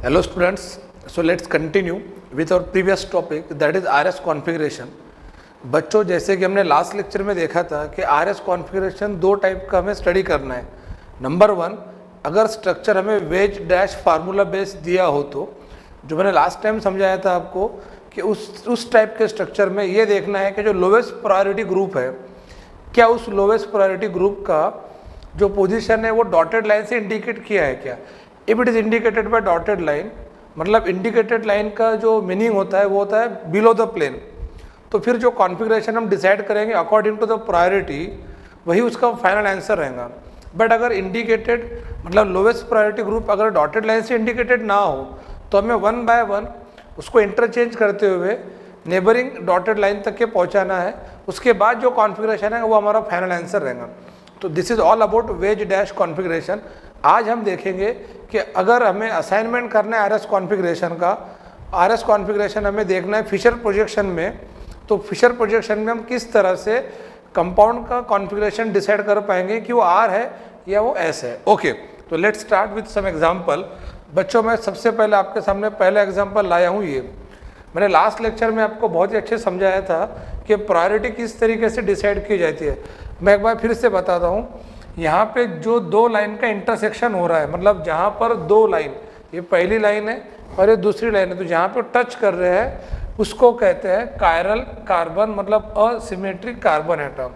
Hello students, so let's continue with our previous topic that is RS configuration. बच्चों जैसे कि हमने last lecture में देखा था कि RS कॉन्फ़िगरेशन दो टाइप का हमें स्टडी करना है। नंबर वन, अगर स्ट्रक्चर हमें वेज डैश फार्मूला बेस दिया हो तो जो मैंने लास्ट टाइम समझाया था आपको कि उस टाइप के स्ट्रक्चर में ये देखना है कि जो लोवेस्ट प्रायोरिटी ग्रुप है, क्या उस लोवेस्ट प्रायोरिटी ग्रुप का जो पोजीशन है वो डॉटेड लाइन से इंडिकेट किया है क्या। If it is indicated by dotted line, मतलब इंडिकेटेड लाइन का जो मीनिंग होता है वो होता है बिलो द प्लेन। तो फिर जो कॉन्फ़िगरेशन हम डिसाइड करेंगे अकॉर्डिंग टू द प्रायोरिटी वही उसका फाइनल आंसर रहेगा। बट अगर इंडिकेटेड मतलब लोवेस्ट प्रायोरिटी ग्रुप अगर डॉटेड लाइन से इंडिकेटेड ना हो तो हमें वन बाय वन उसको इंटरचेंज करते हुए नेबरिंग डॉटेड लाइन तक के पहुंचाना है। उसके बाद जो कॉन्फ़िगरेशन है वो हमारा फाइनल आंसर रहेगा। तो this is all about veg dash configuration. आज हम देखेंगे कि अगर हमें असाइनमेंट करना है आरएस कॉन्फ़िगरेशन का, आरएस कॉन्फ़िगरेशन हमें देखना है फिशर प्रोजेक्शन में, तो फिशर प्रोजेक्शन में हम किस तरह से कंपाउंड का कॉन्फ़िगरेशन डिसाइड कर पाएंगे कि वो आर है या वो एस है। ओके, तो let's start with some example. बच्चों मैं सबसे पहले आपके सामने पहला एग्जांपल लाया हूँ। ये मैंने लास्ट लेक्चर में आपको बहुत ही अच्छे समझाया था कि प्रायोरिटी किस तरीके से डिसाइड की जाती है। मैं एक बार फिर से बताता हूँ। यहाँ पे जो दो लाइन का इंटरसेक्शन हो रहा है, मतलब जहाँ पर दो लाइन, ये पहली लाइन है और ये दूसरी लाइन है, तो जहाँ पे टच कर रहे हैं उसको कहते हैं कायरल कार्बन, मतलब असिमेट्रिक कार्बन एटम।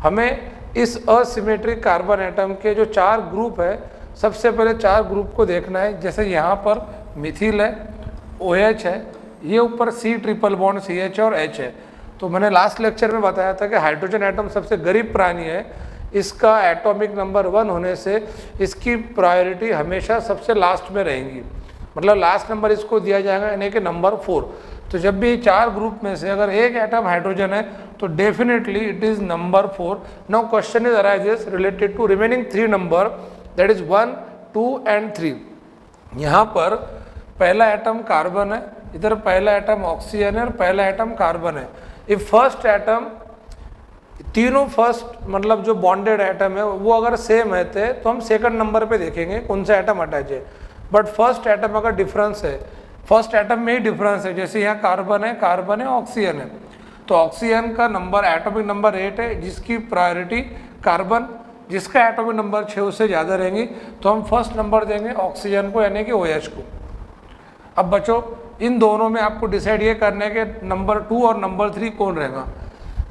हमें इस असिमेट्रिक कार्बन एटम के जो चार ग्रुप है, सबसे पहले चार ग्रुप को देखना है। जैसे यहाँ पर मिथिल है, OH है, ये ऊपर C ट्रिपल बॉन्ड CH और H है। तो मैंने लास्ट लेक्चर में बताया था कि हाइड्रोजन एटम सबसे गरीब प्राणी है, इसका एटॉमिक नंबर 1 होने से इसकी प्रायोरिटी हमेशा सबसे लास्ट में रहेगी, मतलब लास्ट नंबर इसको दिया जाएगा, यानी कि नंबर 4। तो जब भी चार ग्रुप में से अगर एक एटम हाइड्रोजन है तो definitely it is number 4। Now question is arises related to remaining 3 number, that is 1, 2 and 3। यहाँ पर पहला एटम कार्बन है, इधर पहला एटम ऑक्सीजन है और पहला एटम कार्बन है। इफ फर्स्ट एटम, तीनों फर्स्ट मतलब जो बॉन्डेड एटम है वो अगर सेम है तो हम सेकंड नंबर पे देखेंगे कौन सा एटम अटैच है। बट फर्स्ट एटम अगर डिफरेंस है, फर्स्ट एटम में ही डिफरेंस है, जैसे यहाँ कार्बन है ऑक्सीजन है, तो ऑक्सीजन का नंबर एटॉमिक नंबर 8 है, जिसकी प्रायोरिटी कार्बन जिसका एटॉमिक नंबर 6 उससे ज़्यादा रहेंगी, तो हम फर्स्ट नंबर देंगे ऑक्सीजन को, यानी कि OH को। अब बच्चों इन दोनों में आपको डिसाइड ये करना है कि नंबर 2 और नंबर 3 कौन रहेगा।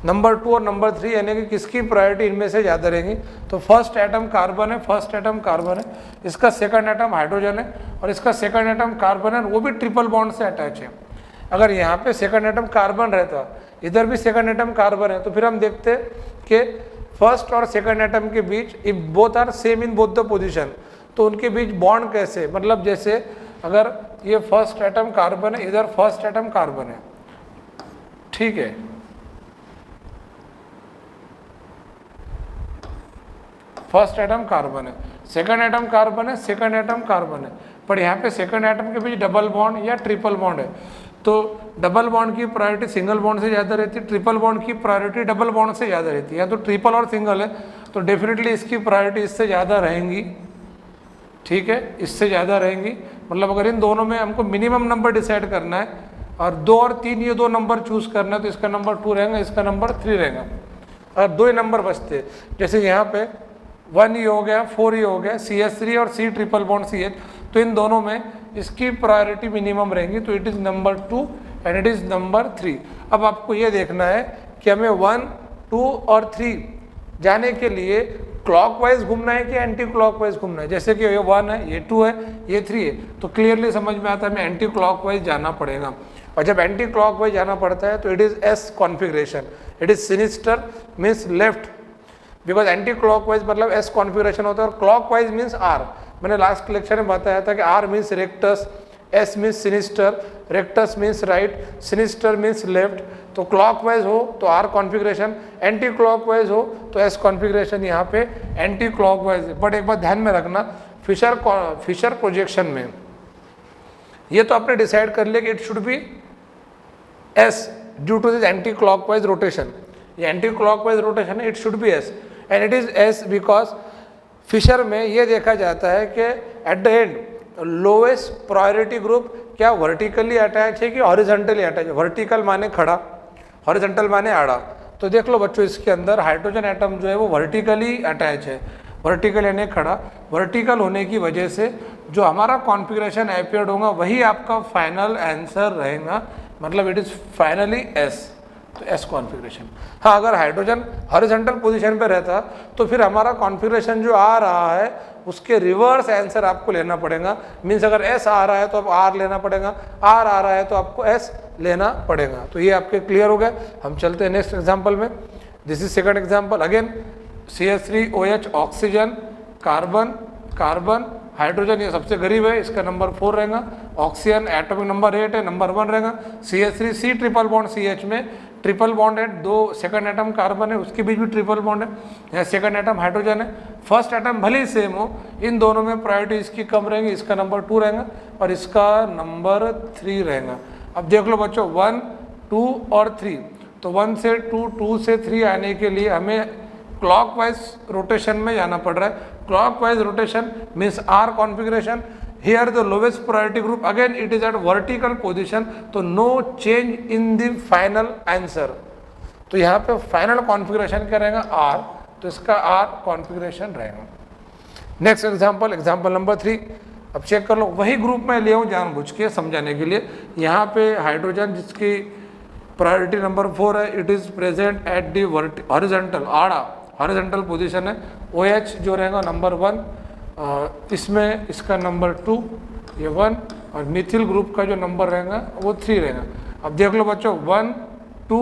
नंबर 2 और नंबर 3 यानी कि किसकी प्रायोरिटी इनमें से ज़्यादा रहेंगी। तो फर्स्ट एटम कार्बन है, फर्स्ट एटम कार्बन है, इसका सेकंड एटम हाइड्रोजन है और इसका सेकंड एटम कार्बन है, वो भी ट्रिपल बॉन्ड से अटैच है। अगर यहाँ पे सेकंड एटम कार्बन रहता, इधर भी सेकंड एटम कार्बन है, तो फिर हम देखते कि फर्स्ट और सेकंड एटम के बीच if both are same in both the position, तो उनके बीच बॉन्ड कैसे, मतलब जैसे अगर ये फर्स्ट एटम कार्बन है, इधर फर्स्ट एटम कार्बन है, ठीक है, फर्स्ट एटम कार्बन है, सेकंड एटम कार्बन है, सेकंड एटम कार्बन है, पर यहाँ पे सेकंड एटम के बीच डबल बॉन्ड या ट्रिपल बॉन्ड है, तो डबल बॉन्ड की प्रायोरिटी सिंगल बॉन्ड से ज़्यादा रहती है, ट्रिपल बॉन्ड की प्रायोरिटी डबल बॉन्ड से ज़्यादा रहती है। या तो ट्रिपल और सिंगल है तो डेफिनेटली इसकी प्रायोरिटी इससे ज़्यादा रहेंगी, ठीक है, इससे ज़्यादा रहेंगी। मतलब अगर इन दोनों में हमको मिनिमम नंबर डिसाइड करना है और 2 और 3 ये दो नंबर चूज़ करना है, तो इसका नंबर 2 रहेगा, इसका नंबर 3 रहेगा। और 2 ही नंबर बचते हैं, जैसे यहाँ पे 1 ही हो गया, 4 ही हो गया, CH3 और C ट्रिपल बॉन्ड CH, तो इन दोनों में इसकी प्रायोरिटी मिनिमम रहेंगी, तो it is number 2 and it is number 3। अब आपको ये देखना है कि हमें 1, 2 और 3 जाने के लिए क्लॉकवाइज घूमना है कि एंटी क्लॉकवाइज घूमना है। जैसे कि ये 1 है, ये 2 है, ये 3 है, तो क्लियरली समझ में आता है हमें एंटी क्लॉकवाइज जाना पड़ेगा। और जब एंटी क्लॉकवाइज जाना पड़ता है तो it is S configuration, it is sinister means left, because anti clockwise मतलब S कॉन्फ़िगरेशन होता है और क्लॉकवाइज मीन्स R। मैंने लास्ट लेक्चर में बताया था कि R means rectus, S means sinister, rectus means right, sinister means left. तो क्लॉकवाइज हो तो R कॉन्फ़िगरेशन, एंटी क्लॉकवाइज हो तो S कॉन्फ़िगरेशन, यहाँ पे एंटी क्लॉकवाइज है। बट एक बात ध्यान में रखना, फिशर प्रोजेक्शन में ये तो आपने डिसाइड कर लिया कि it should be S due to this anti clockwise rotation, ये एंटी क्लॉकवाइज रोटेशन है, it should be S and it is S because Fischer में ये देखा जाता है कि at the end lowest priority group क्या वर्टिकली अटैच है कि हॉरिजॉन्टली अटैच है? वर्टिकल माने खड़ा, हॉरिजॉन्टल माने आड़ा। तो देख लो बच्चों, इसके अंदर हाइड्रोजन एटम जो है वो वर्टिकली अटैच है, वर्टिकल यानी खड़ा। वर्टिकल होने की वजह से जो हमारा कॉन्फ़िगरेशन अपीयर्ड होगा वही आपका फाइनल आंसर रहेगा, मतलब इट इज़ फाइनली एस, तो एस कॉन्फ़िगरेशन। हाँ, अगर हाइड्रोजन हॉरिजॉन्टल पोजीशन पे रहता तो फिर हमारा कॉन्फ़िगरेशन जो आ रहा है उसके रिवर्स आंसर आपको लेना पड़ेगा। मीन्स अगर एस आ रहा है तो आप आर लेना पड़ेगा, आर आ रहा है तो आपको एस लेना पड़ेगा। तो ये आपके क्लियर हो गए। हम चलते हैं नेक्स्ट एग्जाम्पल में। This is second example. Again CH3OH oxygen, carbon, carbon, hydrogen, ये सबसे गरीब है, इसका नंबर 4 रहेगा। ऑक्सीजन एटॉमिक नंबर 8 है, नंबर 1 रहेगा। CH3C ट्रिपल बॉन्ड CH में ट्रिपल बॉन्ड है, 2 सेकंड एटम कार्बन है, उसके बीच भी ट्रिपल बॉन्ड है। यहाँ सेकंड एटम हाइड्रोजन है। फर्स्ट एटम भले ही सेम हो, इन दोनों में प्रायोरिटी इसकी कम रहेगी, इसका नंबर 2 रहेगा और इसका नंबर 3 रहेगा। अब देख लो बच्चों, 1, 2 और 3, तो 1 से 2, 2 से 3 आने के लिए हमें क्लॉकवाइज रोटेशन में जाना पड़ रहा है। Clockwise rotation means R configuration. Here the lowest priority group, again it is at vertical position, तो no change in the final answer. तो यहाँ पे फाइनल कॉन्फ़िगरेशन क्या रहेगा? आर, तो इसका आर कॉन्फ़िगरेशन रहेगा। Next example, example number 3। अब चेक कर लो, वही ग्रुप में ले आऊँ जानबूझ के समझाने के लिए। यहाँ पे हाइड्रोजन जिसकी प्रायोरिटी नंबर 4 है, it is present at the horizontal, आड़ा हॉरिजॉन्टल पोजीशन है। OH जो रहेगा नंबर 1, इसमें इसका नंबर 2, ये 1, और मिथिल ग्रुप का जो नंबर रहेगा वो 3 रहेगा। अब देख लो बच्चों, 1, 2,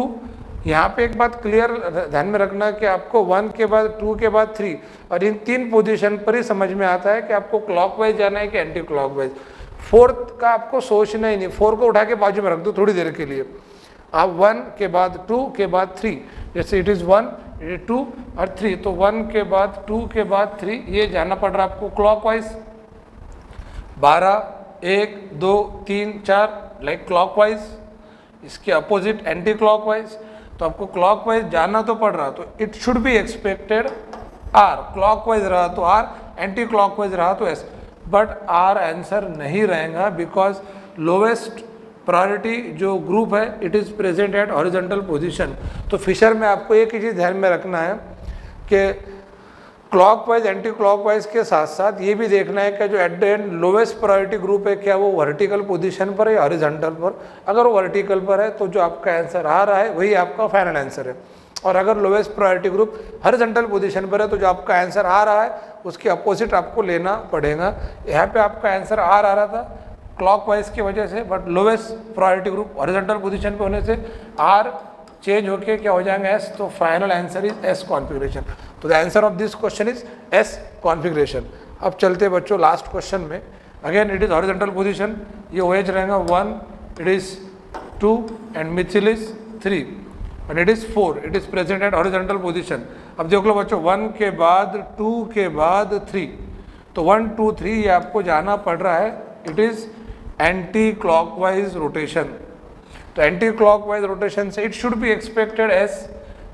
यहाँ पे एक बात क्लियर ध्यान में रखना कि आपको 1 के बाद 2 के बाद 3, और इन 3 पोजीशन पर ही समझ में आता है कि आपको क्लॉकवाइज जाना है कि एंटी क्लॉकवाइज। 4th का आपको सोचना ही नहीं, 4 को उठा के बाजू में रख दो थोड़ी देर के लिए। आप 1 के बाद 2 के बाद 3, जैसे इट इज़ 1, 2 और 3, तो 1 के बाद 2 के बाद 3, ये जाना पड़ रहा है आपको क्लॉकवाइज। 12, 1, 2, 3, 4 लाइक क्लॉकवाइज, इसके अपोजिट एंटी क्लॉकवाइज। तो आपको क्लॉकवाइज जाना तो पड़ रहा, तो it should be expected R, clockwise रहा तो आर, एंटी क्लॉकवाइज रहा तो एस, बट आर आंसर नहीं रहेगा बिकॉज लोवेस्ट प्रायोरिटी जो ग्रुप है it is present at horizontal position. तो फिशर में आपको एक ही चीज़ ध्यान में रखना है कि क्लॉकवाइज एंटी क्लॉकवाइज के साथ साथ ये भी देखना है कि जो eight the end lowest priority group है क्या वो वर्टिकल पोजीशन पर है या हॉरिजॉन्टल पर। अगर वो वर्टिकल पर है तो जो आपका आंसर आ रहा है वही आपका फाइनल आंसर है, और अगर lowest priority group horizontal position पर है तो जो आपका आंसर आ रहा है उसके अपोजिट आपको लेना पड़ेगा। यहाँ पे आपका आंसर आर आ रहा था क्लॉकवाइज की वजह से, but lowest priority group horizontal position पे होने से आर चेंज होके क्या हो जाएगा एस, तो final answer is S configuration. तो the answer of this question is S configuration. अब चलते बच्चों लास्ट क्वेश्चन में। Again it is horizontal position, ये OH रहेगा 1, it is 2 and methyl is 3 and it is 4, it is present at horizontal position. अब देख लो बच्चों, 1 के बाद 2 के बाद 3, तो 1, 2, 3 ये आपको जाना पड़ रहा है, it is anti clockwise rotation. तो एंटी क्लॉकवाइज रोटेशन से it should be expected S,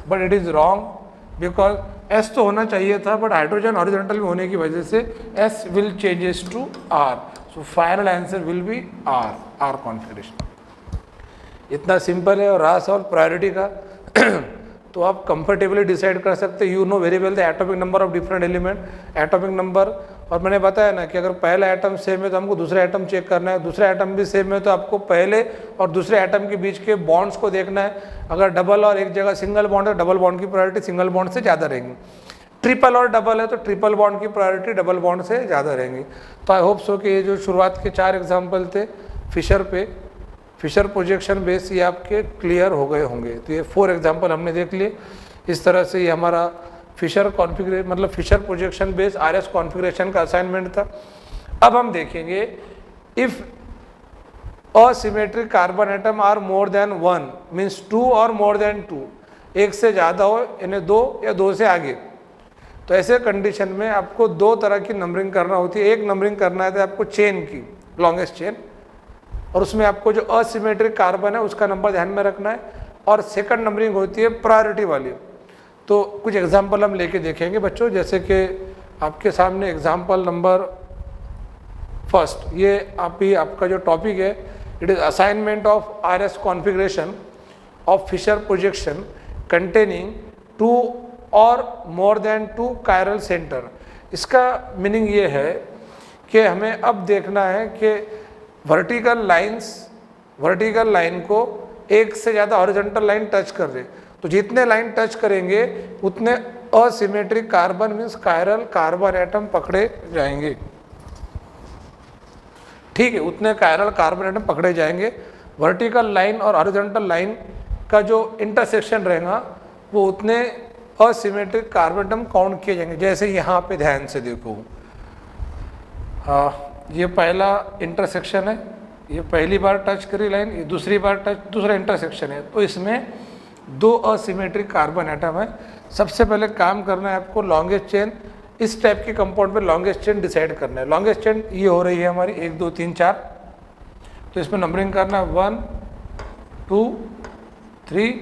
but it is wrong because S तो होना चाहिए था, बट हाइड्रोजन हॉरिजॉन्टल में होने की वजह से S will changes to R, so final answer will be R, R configuration. इतना सिंपल है और रहा सवाल प्रायोरिटी का तो आप कंफर्टेबली डिसाइड कर सकते, you know very well the atomic number of different element, atomic number. और मैंने बताया ना कि अगर पहला एटम सेम है तो हमको दूसरा एटम चेक करना है, दूसरा एटम भी सेम है तो आपको पहले और दूसरे एटम के बीच के बॉन्ड्स को देखना है। अगर डबल और एक जगह सिंगल बॉन्ड है, डबल बॉन्ड की प्रायोरिटी सिंगल बॉन्ड से ज़्यादा रहेंगी। ट्रिपल और डबल है तो ट्रिपल बॉन्ड की प्रायोरिटी डबल बॉन्ड से ज़्यादा रहेंगी। तो आई होप सो कि ये जो शुरुआत के 4 एग्जाम्पल थे फिशर प्रोजेक्शन बेस, ये आपके क्लियर हो गए होंगे। तो ये 4 एग्जाम्पल हमने देख लिए। इस तरह से ये हमारा फिशर कॉन्फ़िगरेशन मतलब Fischer projection base RS configuration का असाइनमेंट था। अब हम देखेंगे if asymmetric carbon atom are more than 1 means 2 और मोर देन 2, एक से ज़्यादा हो यानी 2 या 2 से आगे, तो ऐसे कंडीशन में आपको 2 तरह की नंबरिंग करना होती है। एक नंबरिंग करना है तो आपको चेन की, लॉन्गेस्ट चेन, और उसमें आपको जो असिमेट्रिक कार्बन है उसका नंबर ध्यान में रखना है, और सेकंड नंबरिंग होती है प्रायोरिटी वाली। तो कुछ एग्जांपल हम लेके देखेंगे बच्चों, जैसे कि आपके सामने एग्जांपल नंबर फर्स्ट ये आपका जो टॉपिक है, it is assignment of RS configuration of Fischer projection containing 2 और मोर देन 2 कायरल सेंटर। इसका मीनिंग ये है कि हमें अब देखना है कि वर्टिकल लाइन को एक से ज़्यादा हॉरिजॉन्टल लाइन टच कर रहे, तो जितने लाइन टच करेंगे उतने asymmetric carbon means chiral carbon atom पकड़े जाएंगे। ठीक है, उतने कायरल कार्बन एटम पकड़े जाएंगे। वर्टिकल लाइन और हॉरिजॉन्टल लाइन का जो इंटरसेक्शन रहेगा वो उतने असिमेट्रिक कार्बन एटम काउंट किए जाएंगे। जैसे यहाँ पे ध्यान से देखो, ये पहला इंटरसेक्शन है, ये पहली बार टच करी लाइन, ये दूसरी बार दूसरा इंटरसेक्शन है, तो इसमें 2 असिमेट्रिक कार्बन एटम है। सबसे पहले काम करना है आपको लॉन्गेस्ट चेन, इस टाइप के कंपाउंड पे लॉन्गेस्ट चेन डिसाइड करना है। लॉन्गेस्ट चेन ये हो रही है हमारी 1 2 3 4, तो इसमें नंबरिंग करना है 1 2 3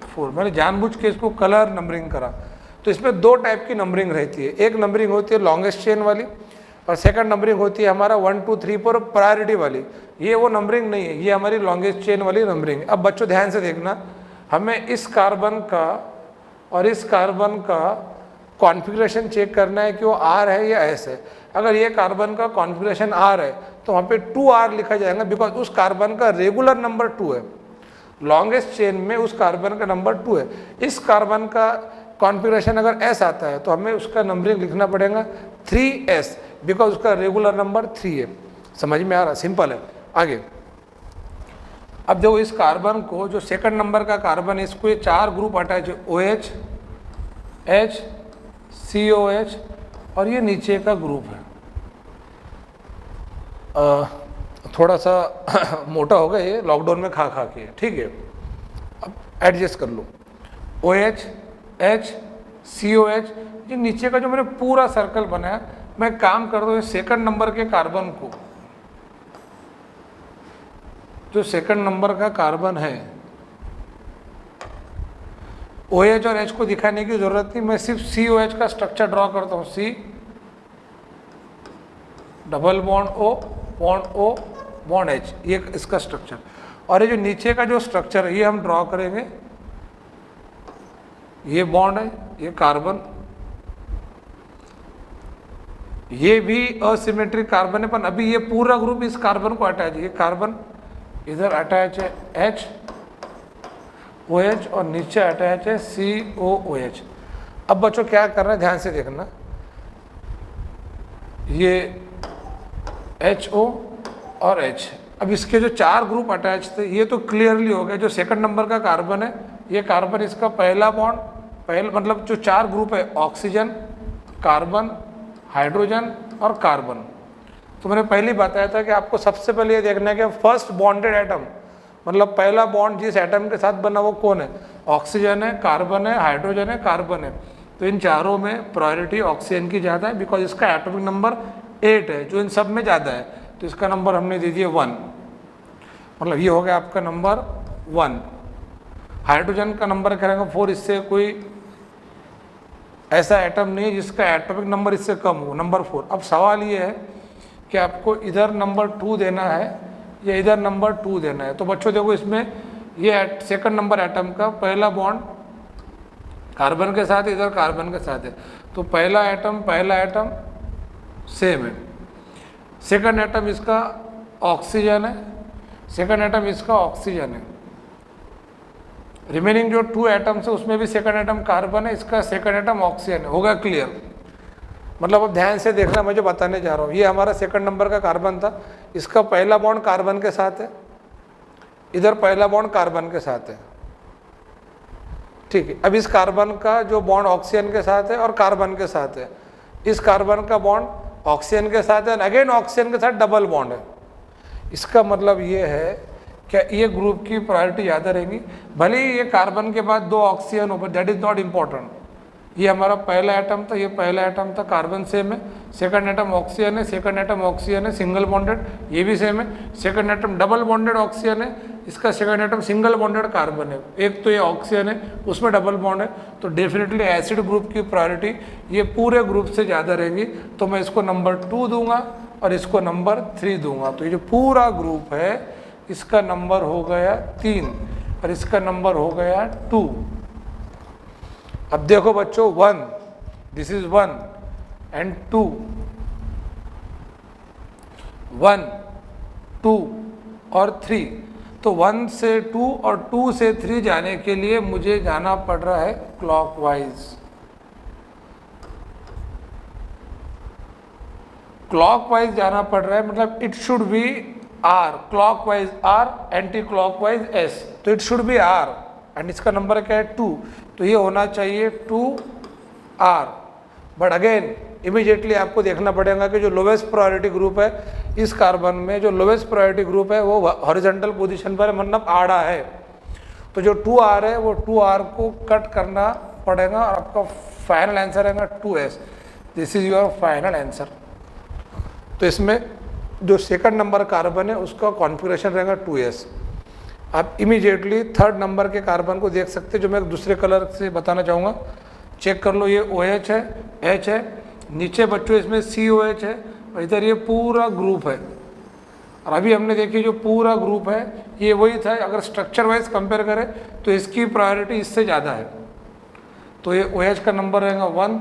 4। मैंने जानबूझ के इसको कलर नंबरिंग करा। तो इसमें 2 टाइप की नंबरिंग रहती है, एक नंबरिंग होती है लॉन्गेस्ट चेन वाली और सेकंड नंबरिंग होती है हमारा 1 2 3 4 प्रायोरिटी वाली। ये वो नंबरिंग नहीं है, ये हमारी लॉन्गेस्ट चेन वाली नंबरिंग है। अब बच्चों ध्यान से देखना, हमें इस कार्बन का और इस कार्बन का कॉन्फ़िगरेशन चेक करना है कि वो R है या S है। अगर ये कार्बन का कॉन्फ़िगरेशन R है तो वहाँ पे 2R लिखा जाएगा, बिकॉज उस कार्बन का रेगुलर नंबर 2 है। लॉन्गेस्ट चेन में उस कार्बन का नंबर 2 है। इस कार्बन का कॉन्फ़िगरेशन अगर S आता है तो हमें उसका नंबरिंग लिखना पड़ेगा 3S, बिकॉज उसका रेगुलर नंबर 3 है। समझ में आ रहा? सिंपल है। आगे अब देखो, इस कार्बन को जो सेकंड नंबर का कार्बन है, इसको ये 4 ग्रुप अटैच है, OH H COH और ये नीचे का ग्रुप है। थोड़ा सा मोटा हो गया ये लॉकडाउन में खा के, ठीक है, अब एडजस्ट कर लो। OH H COH, ये नीचे का जो मैंने पूरा सर्कल बनाया, मैं काम कर रहा हूँ सेकंड नंबर के कार्बन को, जो सेकंड नंबर का कार्बन है, OH और H को दिखाने की जरूरत नहीं, मैं सिर्फ COH का स्ट्रक्चर ड्रॉ करता हूँ। C double bond O bond H, ये इसका स्ट्रक्चर। और ये जो नीचे का जो स्ट्रक्चर है ये हम ड्रॉ करेंगे। ये बॉन्ड है, ये कार्बन, ये भी असिमेट्रिक कार्बन है, पर अभी ये पूरा ग्रुप इस कार्बन को अटैच है। ये कार्बन इधर अटैच है H OH और नीचे अटैच है COOH। अब बच्चों क्या करना है, ध्यान से देखना, ये HO और H, अब इसके जो 4 ग्रुप अटैच थे ये तो क्लियरली हो गया। जो सेकंड नंबर का कार्बन है, ये कार्बन इसका पहला बॉन्ड, मतलब जो 4 ग्रुप है, ऑक्सीजन, कार्बन, हाइड्रोजन और कार्बन। तो मैंने पहले ही बताया था कि आपको सबसे पहले ये देखना है कि फर्स्ट बॉन्डेड एटम, मतलब पहला बॉन्ड जिस एटम के साथ बना वो कौन है, ऑक्सीजन है, कार्बन है, हाइड्रोजन है, कार्बन है। तो इन चारों में प्रायोरिटी ऑक्सीजन की ज़्यादा है, बिकॉज इसका एटॉमिक नंबर 8 है, जो इन सब में ज़्यादा है, तो इसका नंबर हमने दे दिया 1, मतलब ये हो गया आपका नंबर 1। हाइड्रोजन का नंबर करेंगे 4, इससे कोई ऐसा एटम नहीं है जिसका एटॉमिक नंबर इससे कम हो, नंबर 4। अब सवाल ये है कि आपको इधर नंबर 2 देना है या इधर नंबर 2 देना है। तो बच्चों देखो, इसमें ये सेकंड नंबर एटम का पहला बॉन्ड कार्बन के साथ, इधर कार्बन के साथ है, तो पहला एटम सेम है। सेकंड एटम इसका ऑक्सीजन है, सेकंड एटम इसका ऑक्सीजन है। रिमेनिंग जो 2 एटम्स है उसमें भी सेकंड एटम कार्बन है, इसका सेकंड एटम ऑक्सीजन है। होगा क्लियर? मतलब अब ध्यान से देखना, मैं जो बताने जा रहा हूँ, ये हमारा सेकंड नंबर का कार्बन था, इसका पहला बॉन्ड कार्बन के साथ है, इधर पहला बॉन्ड कार्बन के साथ है, ठीक है। अब इस कार्बन का जो बॉन्ड ऑक्सीजन के साथ है और कार्बन के साथ है, इस कार्बन का बॉन्ड ऑक्सीजन के साथ है, अगेन ऑक्सीजन के साथ डबल बॉन्ड है। इसका मतलब ये है कि ये ग्रुप की प्रायोरिटी ज़्यादा रहेगी, भले ही ये कार्बन के बाद 2 ऑक्सीजन हो, but that is not important. ये हमारा पहला एटम था, ये पहला एटम था, कार्बन सेम है, सेकंड एटम ऑक्सीजन है, सेकंड एटम ऑक्सीजन है सिंगल बॉन्डेड, ये भी सेम है। Second atom double bonded oxygen है, इसका second atom single bonded carbon है। एक तो ये ऑक्सीजन है, उसमें डबल बॉन्ड है, तो डेफिनेटली एसिड ग्रुप की प्रायोरिटी ये पूरे ग्रुप से ज़्यादा रहेगी, तो मैं इसको नंबर 2 दूंगा और इसको नंबर 3 दूंगा, तो ये जो पूरा ग्रुप है इसका नंबर हो गया 3 और इसका नंबर हो गया 2। अब देखो बच्चों 1, दिस इज 1 एंड 2, 1 2 और 3। तो 1 से 2 और 2 से 3 जाने के लिए मुझे जाना पड़ रहा है क्लॉकवाइज। क्लॉकवाइज जाना पड़ रहा है, मतलब it should be R, clockwise R, anti clockwise S, तो it should be R and इसका नंबर क्या है 2, तो ये होना चाहिए 2R। बट अगेन इमीडिएटली आपको देखना पड़ेगा कि जो लोवेस्ट प्रायोरिटी ग्रुप है इस कार्बन में, जो लोवेस्ट प्रायोरिटी ग्रुप है वो हॉरिजॉन्टल पोजीशन पर है, मतलब आड़ा है, तो जो 2R है वो 2R को कट करना पड़ेगा और आपका फाइनल आंसर रहेगा 2S। This is your final answer. तो इसमें जो सेकंड नंबर कार्बन है उसका कॉन्फ़िगरेशन रहेगा 2S। आप इमीडिएटली थर्ड नंबर के कार्बन को देख सकते हैं, जो मैं दूसरे कलर से बताना चाहूँगा। चेक कर लो, ये OH है, H है, नीचे बच्चों इसमें COH है और इधर ये पूरा ग्रुप है। और अभी हमने देखी जो पूरा ग्रुप है ये वही था, अगर स्ट्रक्चर वाइज कंपेयर करें तो इसकी प्रायोरिटी इससे ज़्यादा है, तो ये OH का नंबर रहेगा 1,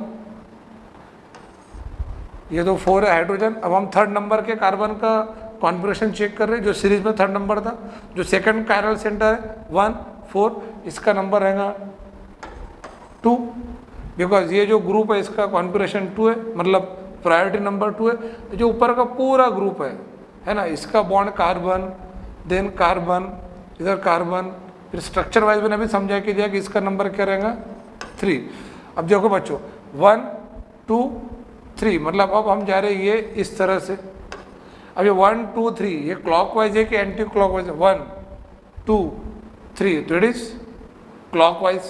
ये तो 4 है हाइड्रोजन। अब हम थर्ड नंबर के कार्बन का कॉन्फ़िगरेशन चेक कर रहे हैं, जो सीरीज में थर्ड नंबर था, जो सेकंड कायरल सेंटर है 1 4, इसका नंबर रहेगा 2, बिकॉज ये जो ग्रुप है इसका कॉन्फ़िगरेशन 2 है, मतलब प्रायोरिटी नंबर 2 है। तो जो ऊपर का पूरा ग्रुप है ना, इसका बॉन्ड कार्बन, देन कार्बन, इधर कार्बन, फिर स्ट्रक्चर वाइज मैंने अभी समझा कि दिया कि इसका नंबर क्या रहेगा 3। अब देखो बच्चों 1 2 3, मतलब अब हम जा रहे हैं ये इस तरह से। अब ये 1 2 3 ये क्लॉकवाइज है कि एंटी क्लॉकवाइज है? 1 2 3, तो इट इज क्लॉकवाइज।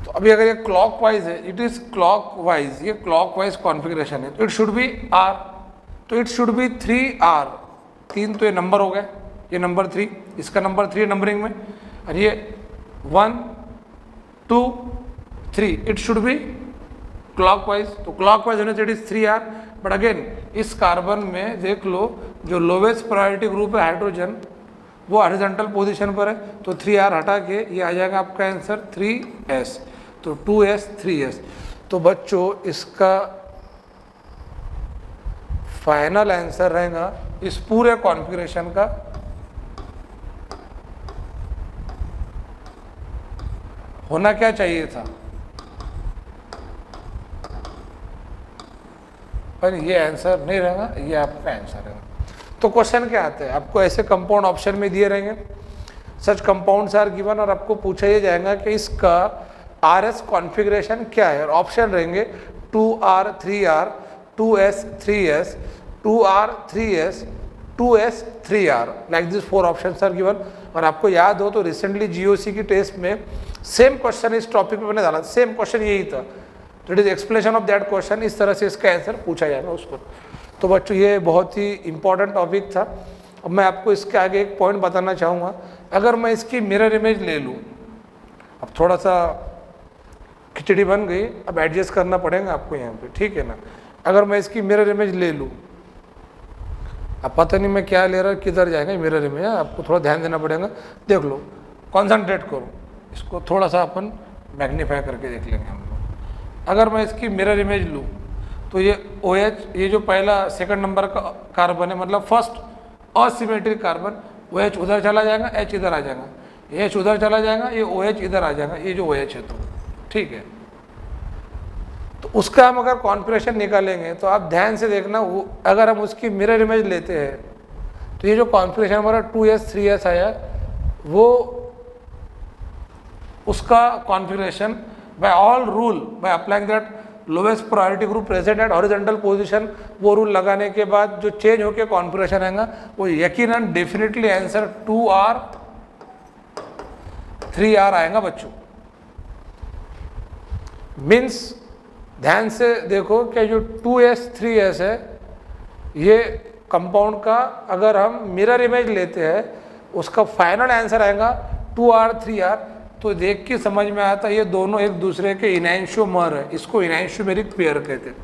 तो अभी अगर ये क्लॉकवाइज है, इट इज क्लॉकवाइज, ये क्लॉकवाइज कॉन्फ़िगरेशन है, तो इट शुड बी R, तो इट शुड बी 3R। 3 तो ये नंबर हो गया, ये नंबर 3, इसका नंबर 3 नंबरिंग में, और ये 1 2 3, इट शुड बी क्लॉकवाइज, तो क्लॉकवाइज होने से it is 3R। But again इस कार्बन में देख लो जो लोवेस्ट प्रायोरिटी ग्रुप है हाइड्रोजन, वो हॉरिजॉन्टल पोजीशन पर है, तो 3R हटा के ये आ जाएगा आपका आंसर 3S, तो 2S 3S। तो बच्चों इसका फाइनल आंसर रहेगा इस पूरे कॉन्फ़िगरेशन का होना क्या चाहिए था, पर ये आंसर नहीं रहेगा, ये आपका आंसर रहेगा। तो क्वेश्चन क्या आते हैं, आपको ऐसे कंपाउंड ऑप्शन में दिए रहेंगे, सच कंपाउंड्स आर गिवन, और आपको पूछा ये जाएगा कि इसका RS कॉन्फ़िगरेशन क्या है, और ऑप्शन रहेंगे 2R 3R, 2S 3S, 2R 3S, 2S 3R, like this 4 options are given. और आपको याद हो तो रिसेंटली GOC की टेस्ट में सेम क्वेश्चन इस टॉपिक पे मैंने डाला, सेम क्वेश्चन यही था, तो it is explanation of that question, इस तरह से इसका आंसर पूछा जाएगा उस पर। तो बच्चों ये बहुत ही इंपॉर्टेंट टॉपिक था। अब मैं आपको इसके आगे एक पॉइंट बताना चाहूँगा, अगर मैं इसकी मिरर इमेज ले लूँ, अब थोड़ा सा खिचड़ी बन गई, अब एडजस्ट करना पड़ेगा आपको यहाँ पे, ठीक है ना। अगर मैं इसकी मिरर इमेज ले लूँ, अब पता नहीं मैं क्या ले रहा, किधर जाएगा मिरर इमेज, आपको थोड़ा ध्यान देना पड़ेगा। देख लो, कॉन्सेंट्रेट करो, इसको थोड़ा सा अपन मैग्नीफाई करके देख लेंगे हम लोग। अगर मैं इसकी मिरर इमेज लूँ तो ये OH, ये जो पहला सेकंड नंबर का कार्बन है, मतलब फर्स्ट असिमेट्रिक कार्बन, OH उधर चला जाएगा, H इधर आ जाएगा, H उधर चला जाएगा, ये OH इधर आ जाएगा, ये जो OH है, तो ठीक है। तो उसका हम अगर कॉन्फ़िगरेशन निकालेंगे तो आप ध्यान से देखना, वो अगर हम उसकी मिरर इमेज लेते हैं तो ये जो कॉन्फ़िगरेशन हमारा 2S 3S आया, वो उसका configuration by all rule, by applying that lowest priority group present at horizontal position, वो रूल लगाने के बाद जो चेंज होकर कॉन्फ़िगरेशन आएगा वो यकीनन डेफिनेटली आंसर 2R 3R आएगा बच्चों। मीन्स ध्यान से देखो कि जो 2S 3S है, ये कंपाउंड का अगर हम मिरर इमेज लेते हैं उसका फाइनल आंसर आएगा 2R 3R, तो तो देख के समझ में आता ये दोनों एक दूसरे के इनैंशियोमर है, इसको इनैंशियोमेरिक पेयर कहते हैं।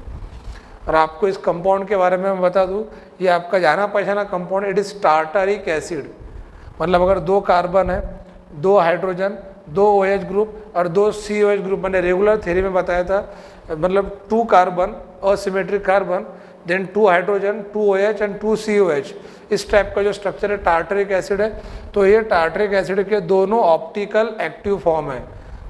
और आपको इस कंपाउंड के बारे में मैं बता दूं, ये आपका जाना पहचाना compound, it is tartaric acid. मतलब अगर 2 कार्बन है, 2 हाइड्रोजन, 2 OH ग्रुप और 2 COH ग्रुप, मैंने रेगुलर थ्योरी में बताया था, मतलब 2 carbon asymmetric carbon, then 2 hydrogen, 2 OH and 2 COH, इस टाइप का जो स्ट्रक्चर है टार्टरिक एसिड है। तो ये टार्टरिक एसिड के दोनों ऑप्टिकल एक्टिव फॉर्म है,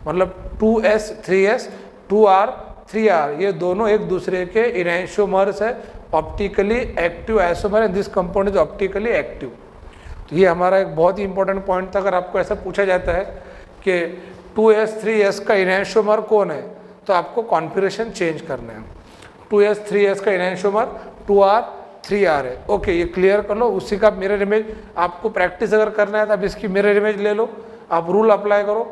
मतलब 2S 3S 2R 3R, ये दोनों एक दूसरे के इनैंशियोमर्स है, optically active isomer, and this compound is optically active. तो ये हमारा एक बहुत ही इंपॉर्टेंट पॉइंट था। अगर आपको ऐसा पूछा जाता है कि 2S 3S का इनैंशियोमर कौन है, तो आपको कॉन्फिगरेशन चेंज करना है। 2S 3S का इनैंशियोमर 2R 3R है। ओके, ये क्लियर कर लो। उसी का मिरर इमेज आपको प्रैक्टिस अगर करना है तो आप इसकी मिरर इमेज ले लो, आप रूल अप्लाई करो,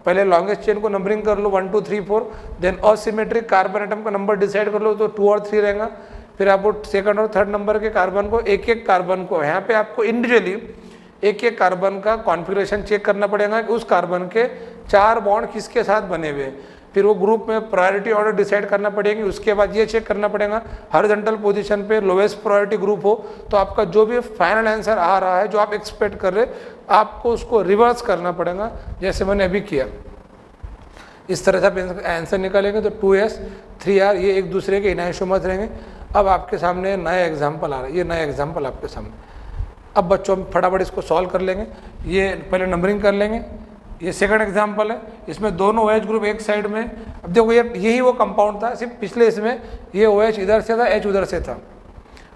पहले लॉन्गेस्ट चेन को नंबरिंग कर लो 1 2 3 4, देन असिमेट्रिक कार्बन एटम का नंबर डिसाइड कर लो तो 2 और 3 रहेगा। फिर आप वो सेकंड और थर्ड नंबर के कार्बन को, एक एक कार्बन को यहाँ पे आपको इंडिविजुअली एक एक कार्बन का कॉन्फ़िगरेशन चेक करना पड़ेगा कि उस कार्बन के 4 बॉन्ड किसके साथ बने हुए हैं। फिर वो ग्रुप में प्रायोरिटी ऑर्डर डिसाइड करना पड़ेगी। उसके बाद ये चेक करना पड़ेगा हॉरिजॉन्टल पोजीशन पे लोवेस्ट प्रायोरिटी ग्रुप हो, तो आपका जो भी फाइनल आंसर आ रहा है, जो आप एक्सपेक्ट कर रहे, आपको उसको रिवर्स करना पड़ेगा, जैसे मैंने अभी किया। इस तरह से आप आंसर निकालेंगे तो 2S 3R ये एक दूसरे के इनैंशियोमर्स रहेंगे। अब आपके सामने नया एग्जाम्पल आ रहा है, ये नया एग्जाम्पल आपके सामने। अब बच्चों हम फटाफट इसको सॉल्व कर लेंगे। ये पहले नंबरिंग कर लेंगे। ये सेकंड एग्जांपल है, इसमें दोनों OH ग्रुप एक साइड में। अब देखो ये यही वो कंपाउंड था, सिर्फ पिछले इसमें ये OH इधर से था, H उधर से था।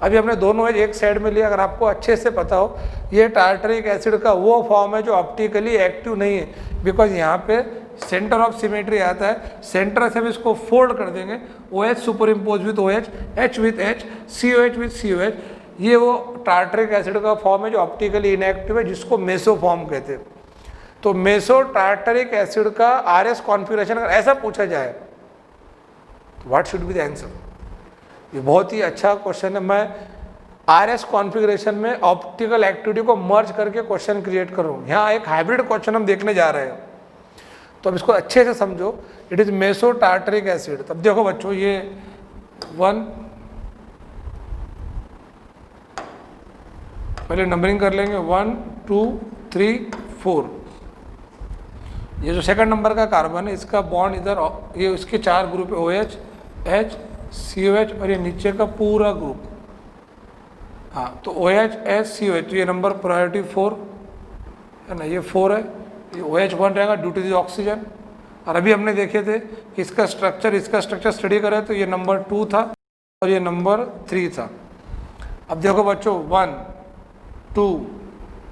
अभी हमने दोनों OH एक साइड में लिया। अगर आपको अच्छे से पता हो, ये टार्टरिक एसिड का वो फॉर्म है जो ऑप्टिकली एक्टिव नहीं है, बिकॉज यहाँ पे सेंटर ऑफ सिमेट्री आता है। सेंटर से हम इसको फोल्ड कर देंगे, OH super impose with OH, H with H, COH with COH, ये वो टार्टरिक एसिड का फॉर्म है जो ऑप्टिकली इनएक्टिव है, जिसको मेसो फॉर्म कहते हैं। तो मेसो टार्टरिक एसिड का RS कॉन्फ़िगरेशन अगर ऐसा पूछा जाए, what should be the answer? ये बहुत ही अच्छा क्वेश्चन है। मैं RS कॉन्फ़िगरेशन में ऑप्टिकल एक्टिविटी को मर्ज करके क्वेश्चन क्रिएट कर रहा हूँ। यहाँ एक हाइब्रिड क्वेश्चन हम देखने जा रहे हैं, तो अब इसको अच्छे से समझो। It is meso tartaric acid. तब देखो बच्चों, ये 1, पहले नंबरिंग कर लेंगे 1 2 3 4। ये जो सेकंड नंबर का कार्बन है, इसका बॉन्ड इधर, ये इसके 4 ग्रुप है, OH H COH और ये नीचे का पूरा ग्रुप। हाँ, तो OH H COH, तो ये नंबर प्रायोरिटी 4 है ना, ये 4 है। ये OH 1 रहेगा ड्यू टू दिस ऑक्सीजन। और अभी हमने देखे थे कि इसका स्ट्रक्चर स्टडी करें तो ये नंबर 2 था और ये नंबर 3 था। अब देखो बच्चों, 1 2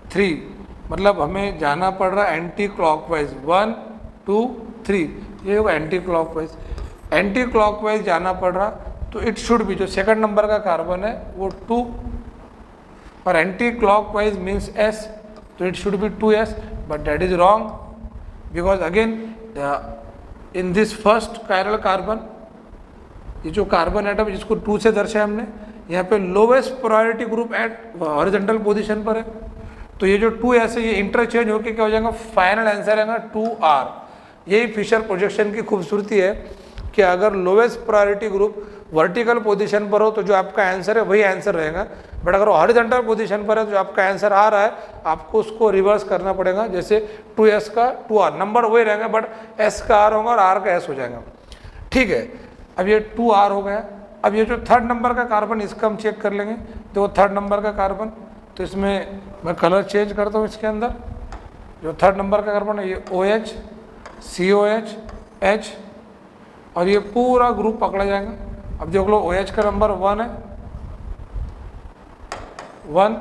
3, मतलब हमें जाना पड़ रहा है एंटी क्लॉकवाइज। 1 2 3, ये होगा एंटी क्लॉकवाइज जाना पड़ रहा, तो इट शुड भी, जो सेकंड नंबर का कार्बन है वो 2, और एंटी क्लॉकवाइज मीन्स S, तो it should B 2S, but that is wrong, because again in this first chiral carbon, ये जो कार्बन एटम जिसको 2 से दर्शाया हमने, यहाँ पे lowest priority group at horizontal position पर है। तो ये जो 2S है, ये इंटरचेंज होकर क्या हो जाएगा, फाइनल आंसर आएगा 2R। यही फिशर प्रोजेक्शन की खूबसूरती है कि अगर lowest priority group vertical position पर हो तो जो आपका आंसर है वही आंसर रहेगा, बट अगर हॉरिजॉन्टल पोजीशन पर है तो जो आपका आंसर आ रहा है आपको उसको रिवर्स करना पड़ेगा। जैसे 2S का 2R, नंबर वही रहेगा बट S का R होगा और R का S हो जाएगा। ठीक है, अब ये 2R हो गया। अब ये जो थर्ड नंबर का कार्बन, इसका हम चेक कर लेंगे। तो थर्ड नंबर का कार्बन, तो इसमें मैं कलर चेंज करता हूँ। इसके अंदर जो थर्ड नंबर का कार्बन है, ये OH COH H और ये पूरा ग्रुप पकड़ा जाएगा। अब देख लो, OH का नंबर 1 है, 1,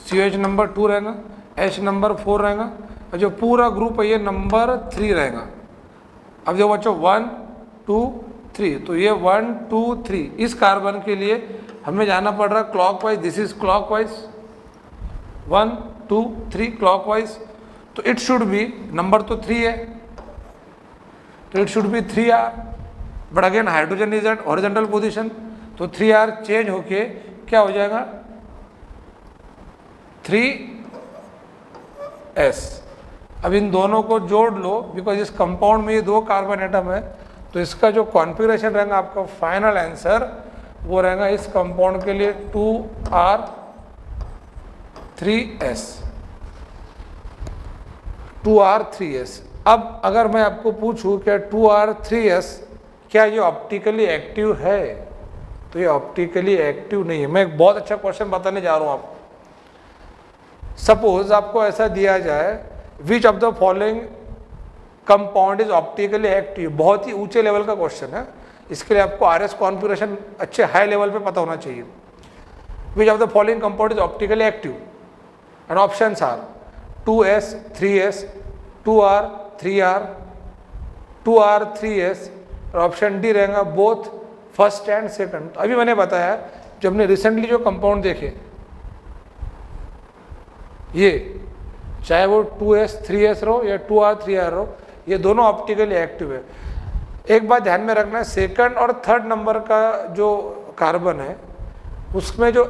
COH नंबर 2 रहेगा, H नंबर 4 रहेगा, और जो पूरा ग्रुप है ये नंबर 3 रहेगा। अब देखो बच्चों, 1 2 3, तो ये 1 2 3, इस कार्बन के लिए हमें जाना पड़ रहा है clockwise. This is clockwise, 1 2 3 clockwise. तो इट शुड बी, नंबर तो 3 है, तो it should be 3R, but again hydrogen is at horizontal position, तो 3R चेंज होके क्या हो जाएगा, 3S। अब इन दोनों को जोड़ लो, बिकॉज इस कंपाउंड में ये 2 कार्बन एटम है, तो इसका जो कॉन्फ़िगरेशन रहेगा आपका फाइनल आंसर वो रहेगा इस कंपाउंड के लिए 2R3S। 2R3S। अब अगर मैं आपको पूछूं क्या 2R3S क्या ये ऑप्टिकली एक्टिव है, तो ये ऑप्टिकली एक्टिव नहीं है। मैं एक बहुत अच्छा क्वेश्चन बताने जा रहा हूं आपको। सपोज आपको ऐसा दिया जाए, विच of the following compound is optically active, बहुत ही ऊंचे लेवल का क्वेश्चन है, इसके लिए आपको RS कॉन्फ़िगरेशन अच्छे हाई लेवल पे पता होना चाहिए। Which of the following compound is optically active and options are 2S 3S 2R 3R 2R 3S और ऑप्शन डी रहेगा बोथ फर्स्ट एंड सेकंड। अभी मैंने बताया जो हमने रिसेंटली जो कंपाउंड देखे, ये चाहे वो 2S 3S रहो या 2R 3R रहो, ये दोनों ऑप्टिकली एक्टिव है। एक बात ध्यान में रखना है, सेकंड और थर्ड नंबर का जो कार्बन है उसमें जो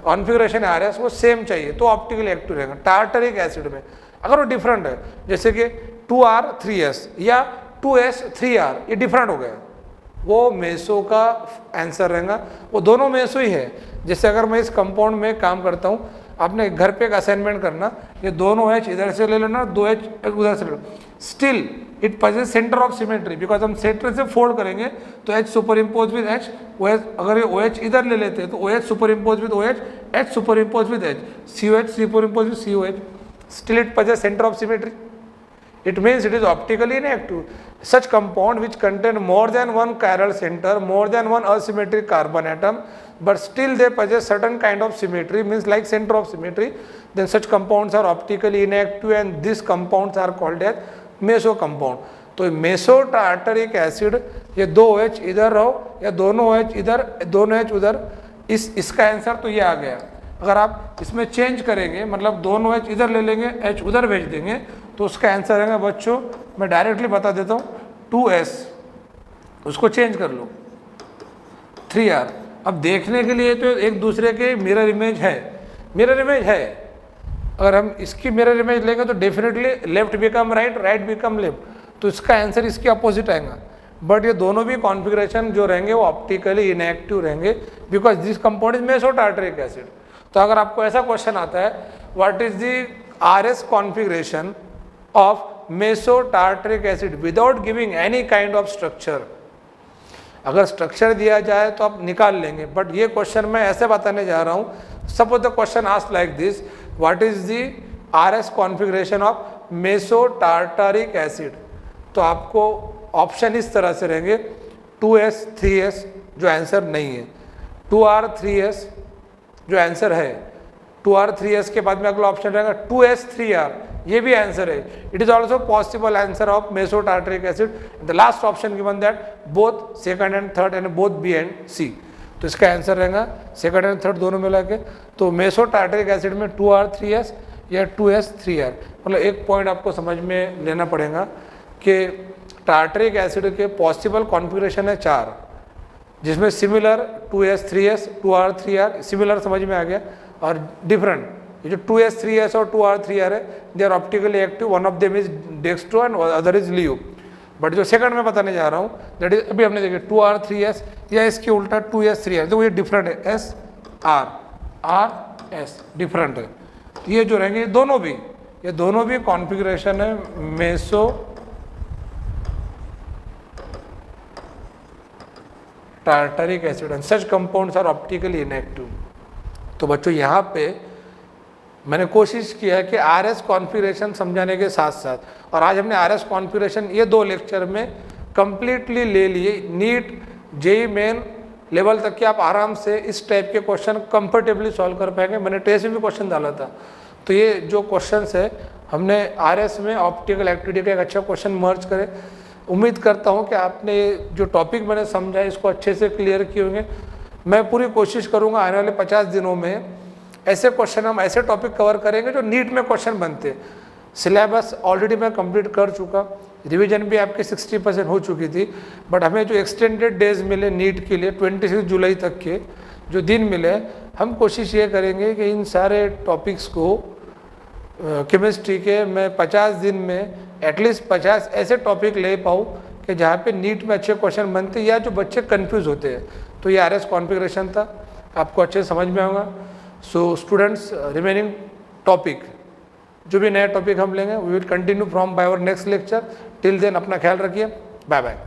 कॉन्फ़िगरेशन है RS वो सेम चाहिए तो ऑप्टिकली एक्टिव रहेगा। टार्टरिक एसिड में अगर वो डिफरेंट है, जैसे कि 2R 3S या 2S 3R, ये डिफरेंट हो गया, वो मेसो का आंसर रहेगा। वो दोनों मेसो ही है। जैसे अगर मैं इस कंपाउंड में काम करता हूँ, आपने घर पे एक असाइनमेंट करना, ये दोनों H इधर से ले लेना, 2H उधर से ले लो, still it possesses centre of symmetry, because हम सेंटर से फोल्ड करेंगे तो H superimpose with H, OH अगर ये OH इधर ले लेते हैं तो OH super impose with OH, H superimpose with H, COH super impose with COH, still it possesses center of symmetry. It means it is optically inactive. Such compound which contain more than one chiral center, more than one asymmetric carbon atom, but still they possess certain kind of symmetry, means like center of symmetry, then such compounds are optically inactive and these compounds are called as meso compound. तो meso tartaric acid, ये 2OH इधर रहो या दोनों OH इधर, दोनों H उधर, इसका आंसर तो ये आ गया। अगर आप इसमें चेंज करेंगे, मतलब दोनों H इधर ले लेंगे, H उधर भेज देंगे, तो उसका आंसर रहेगा बच्चों, मैं डायरेक्टली बता देता हूँ, 2S, उसको चेंज कर लो 3R। अब देखने के लिए तो एक दूसरे के मिरर इमेज है, मिरर इमेज है। अगर हम इसकी मिरर इमेज लेंगे तो definitely left become right, right become left, तो इसका आंसर इसके अपोजिट आएगा। बट ये दोनों भी कॉन्फ़िगरेशन जो रहेंगे वो ऑप्टिकली इनएक्टिव रहेंगे, because this compound is meso tartaric acid. तो अगर आपको ऐसा क्वेश्चन आता है, what is the RS configuration of meso tartaric acid without giving any kind of structure, अगर स्ट्रक्चर दिया जाए तो आप निकाल लेंगे, बट ये क्वेश्चन मैं ऐसे बताने जा रहा हूँ। Suppose the question asked like this, what is the RS configuration of meso tartaric acid, तो आपको ऑप्शन इस तरह से रहेंगे, 2S 3S जो आंसर नहीं है, 2R 3S जो आंसर है, 2R 3S के बाद में अगला ऑप्शन रहेगा 2S 3R, ये भी आंसर है। It is also possible answer of meso tartaric acid. The last option given that both second and third and both B and C, तो इसका आंसर रहेगा सेकंड एंड थर्ड दोनों मिला के। तो मेसो टार्टरिक एसिड में 2R 3S या 2S 3R, मतलब एक पॉइंट आपको समझ में लेना पड़ेगा कि टार्टरिक एसिड के पॉसिबल कॉन्फ़िगरेशन है 4, जिसमें similar 2S 3S 2R 3R similar समझ में आ गया, और डिफरेंट ये जो 2S 3S और 2R 3R है, they are optically active, one of them is dextro and other is laevo. But जो सेकंड में बताने जा रहा हूँ दैट इज, अभी हमने देखे 2R 3S या इसके उल्टा 2S 3R, तो ये डिफरेंट है, S R R S different है। ये जो रहेंगे ये दोनों भी कॉन्फ़िगरेशन है meso tartaric acid and such compounds are optically inactive. तो बच्चों यहाँ पे मैंने कोशिश किया है कि RS कॉन्फ़िगरेशन समझाने के साथ साथ, और आज हमने RS कॉन्फ़िगरेशन ये 2 लेक्चर में कंप्लीटली ले लिए। नीट JEE मेन लेवल तक के आप आराम से इस टाइप के क्वेश्चन कंफर्टेबली सॉल्व कर पाएंगे। मैंने टेस्ट में भी क्वेश्चन डाला था, तो ये जो क्वेश्चन है हमने RS में ऑप्टिकल एक्टिविटी का एक अच्छा क्वेश्चन मर्ज करे। उम्मीद करता हूँ कि आपने जो टॉपिक मैंने समझा इसको अच्छे से क्लियर किए होंगे। मैं पूरी कोशिश करूँगा आने वाले 50 दिनों में ऐसे क्वेश्चन, हम ऐसे टॉपिक कवर करेंगे जो नीट में क्वेश्चन बनते। सिलेबस ऑलरेडी मैं कंप्लीट कर चुका, रिवीजन भी आपकी 60% हो चुकी थी, बट हमें जो एक्सटेंडेड डेज मिले नीट के लिए 26 जुलाई तक के जो दिन मिले, हम कोशिश ये करेंगे कि इन सारे टॉपिक्स को केमिस्ट्री के मैं 50 दिन में एटलीस्ट 50 ऐसे टॉपिक ले पाऊँ कि जहाँ पे नीट में अच्छे क्वेश्चन बनते या जो बच्चे कंफ्यूज होते हैं। तो ये RS कॉन्फ़िगरेशन था, आपको अच्छे से समझ में आएगा। सो स्टूडेंट्स, रिमेनिंग टॉपिक जो भी नया टॉपिक हम लेंगे we will continue from by our next lecture. Till then अपना ख्याल रखिए, बाय बाय।